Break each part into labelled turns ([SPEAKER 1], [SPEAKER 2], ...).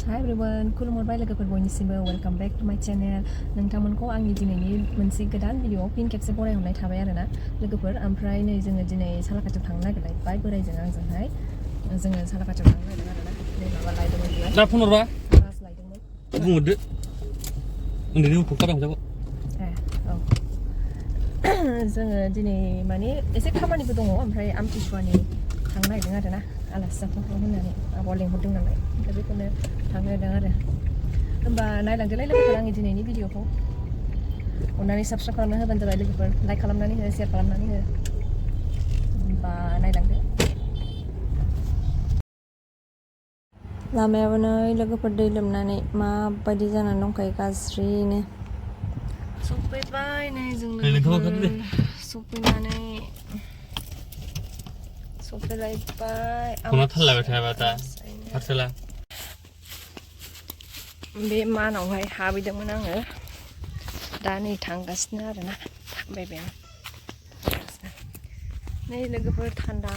[SPEAKER 1] Hi everyone, खुलुमहरबाय लोगोफोर बयनिसिमबो welcome back to माय channel. नोंथांमोनखौ आंनि दिनैनि मोनसे गोदान भिडिअ फिन खेबसे बरायहरनाय थाबाय आरोना लोगोफोर। ओमफ्राय नै जोङो दिनै सालाकाथियाव थांनो नागिरलायबाय बोरायजों आंजोंहाय। जोङो सालाकाथियाव थांनो नागिरदों आरोना। नै माबा लायदोंमोन बियो।
[SPEAKER 2] दा फन हरबा
[SPEAKER 1] राज लायदोंमोन।
[SPEAKER 2] बुंहरदो। उन्दैनि उपकार हमजागौ।
[SPEAKER 1] औ। जोङो दिनै माने एसे खामानिबो दङ ओमफ्राय आमथिसुवानि थांनो नागिरदों आरोना आलासि जाथावथाव होननानै आब'आ लेंहरदों नालाय ओमफ्राय बेखौनो थांनो नागिरदों आरो। होमबा नायलांदोलाय लोगोफोर आंनि दिनैनि भिडिअखौ अननानै साबस्क्राइब खालामना होबानो जाबाय लोगोफोर, लाइक खालामनानै हो, शेयार खालामनानै हो। होमबा नायलांदो। लामायाबो नै लोगोफोर दै लोमनानै माबायदि जानानै दंखायो गाज्रिनो। सफैबाय नै जों लोगोफोर सफैनानै सफैलायबाय।
[SPEAKER 2] फना थाल लाबाय थायाबा दा पार्सेला
[SPEAKER 1] बे मानावहाय हाबैदोंमोन आङो, दा नै थांगासिनो आरोना, थाबायबाय आं। नै लोगोफोर थान्दा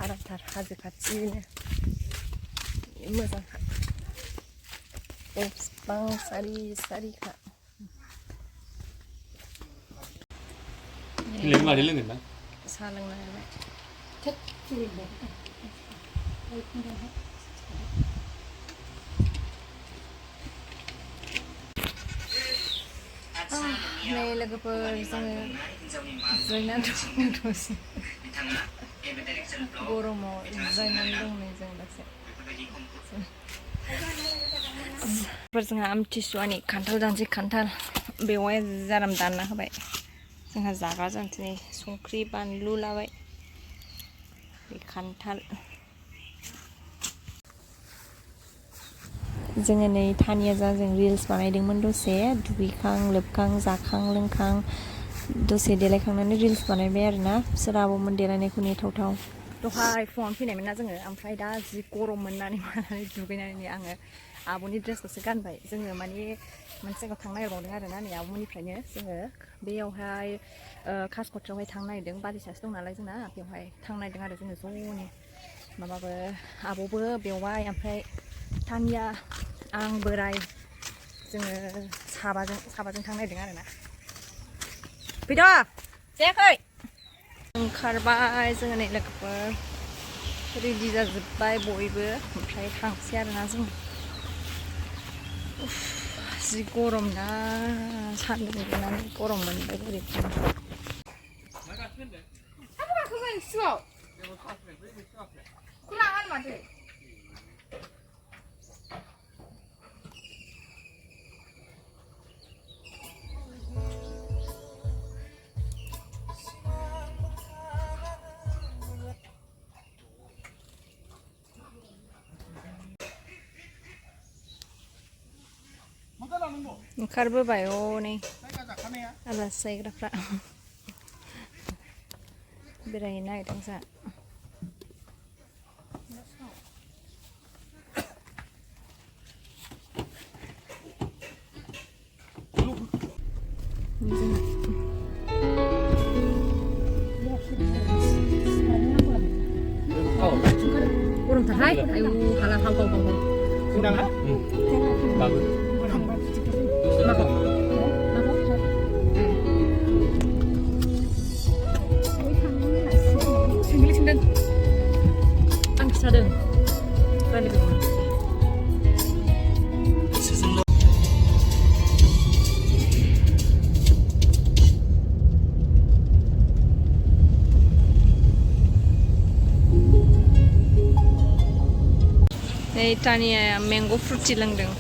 [SPEAKER 1] आरामथार हाजो खाथिनो मोजांखा, बिफां सारि सारिखा।
[SPEAKER 2] मारै लोंगोन ना?
[SPEAKER 1] साहा लोंनो नागिरबाय। नै लोगोफोर जोङो जिरायनानै दं दसे गरमाव जिरायनानै दं नै जों दसे। जोंहा आमथिसुवानि खान्थाल जानोसै, खान्थाल बेवहाय जाराम दानना होबाय। जोंहा जाग्रा जानोसै नै संख्रि बानलु लाबाय, बे खान्थाल। जोङो नै थानिया जों रिल्स बानायदोंमोन दसे, दुगैखां लोबखां जाखां लोंखां दसे देलायखांनानै रिल्स बानायबाय आरोना। बिसोर आब'मोन देलायनायखौ नेथावथाव। दहाय फुङावनो फैनायमोन ना जोङो, ओमफ्राय दा जि गरम मोननानै मानानै दुगैनानै आङो आब'नि ड्रेसखौसो गानबाय। जोङो माने मोनसे जायगायाव थांनो नागिरबावदों आरोना नै आब'मोननिफ्रायनो जोङो बेयावहाय कासकट्रायावहाय थांनो नागिरदों, बालिसासो दं नालाय जोंना, बेवहाय थांनो नागिरदों आरो जोङो ज'नो। माबाबो आब'बो बेवहाय, ओमफ्राय थानिया, आं, बोराय, जोङो साबाजों थांनो नागिरदों आरोना। फैद' जायाखै ओंखारबाय जोङो नै लोगोफोर, रेडि जाजोब्बाय बयबो, ओमफ्राय थांसै आरोना जों। जि गरम ना, सान्दुं दुंनानै गरम मोनबाय बोरैबा। ओंखारबोबाय हनै आलासि जाहैग्राफ्रा, बेरायहैनो नागिरदों जोंहा। गरमथारहाय, आयु हाला हाव हाव हाव। आं खिथादों रायलायदोंमोन। नै तानिया मेंग' फ्रुटि लोंदों।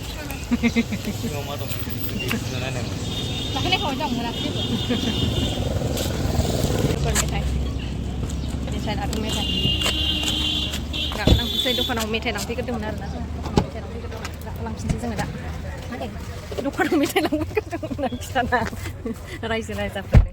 [SPEAKER 1] मेथाइ लादों, मेथाइ लांफैनोसै दखानाव मेथाइ लांफैग्रोदोंमोन आरोना जों। दखानाव मेथाइ लांफैग्रोदोंमोन, लांफिनसै जोङो दा। दखानाव मेथाइ लांफैग्रोदोंमोन आं खिथाना रायजो राजाफोरनो।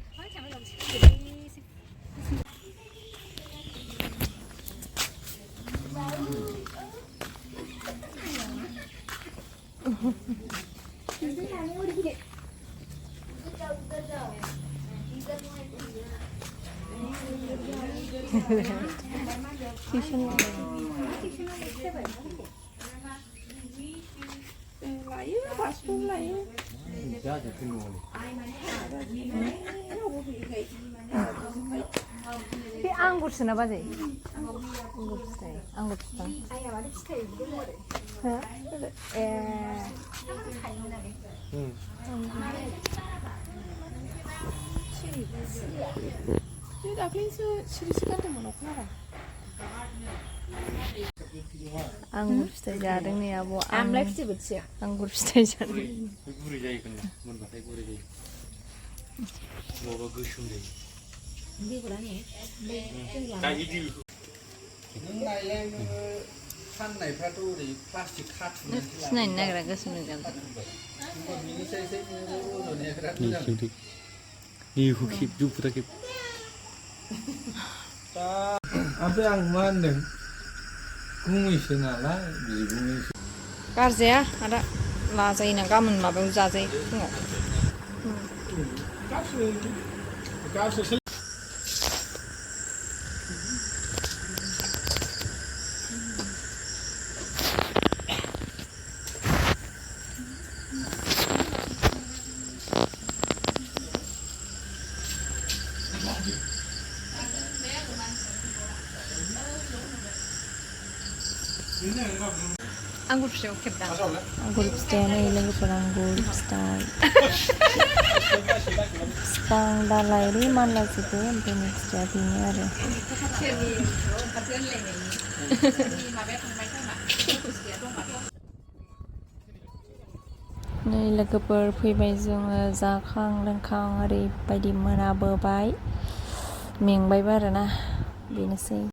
[SPEAKER 1] बे आंगुरसोना बाजै आंगुर फिथाइ आंगुर फिफां हो ए
[SPEAKER 3] दाख्लैसो सिरिसे गारदोंमोन अखा
[SPEAKER 1] आंगुर फिथाइ जादों नै आब'
[SPEAKER 3] आमलाय फिथाइ बोथिया
[SPEAKER 1] आंगुर फिथाइ जादों
[SPEAKER 2] गुरै जायो खोमा मोनबाथाय गुरै जायो नङाबा गोसोम जायो
[SPEAKER 3] बेगरा ने
[SPEAKER 2] गायदि
[SPEAKER 4] फाननायफ्राथ' ओरै प्लास्टिक खाथुमनानै
[SPEAKER 1] सिनायनो नागिरा गोसोम गोजा
[SPEAKER 4] बिनिसायसो रज'नाया बिराद
[SPEAKER 2] nih
[SPEAKER 4] मोजां
[SPEAKER 2] sini nih hukip juga kita
[SPEAKER 4] ओमफ्राय आं मा होनदों गुमैसो नालाय बिगुमैसो
[SPEAKER 1] गारजाया आदा लाजायोना गाबोन माबायाव जाजायो फुङाव आंगुर फिथाइयाव खेबदां आंगुर फिथाइया नै लोगोफोर आंगुर फिथाइ बिफां दालाइ ओरै मानलाजोबो ओमफ्राय नै फिथाइया बेनो आरो नै लोगोफोर फैबाय जोङो जाखां लोंखां ओरैबायदि मोनाबोबाय मेंबायबो आरोना बेनोसै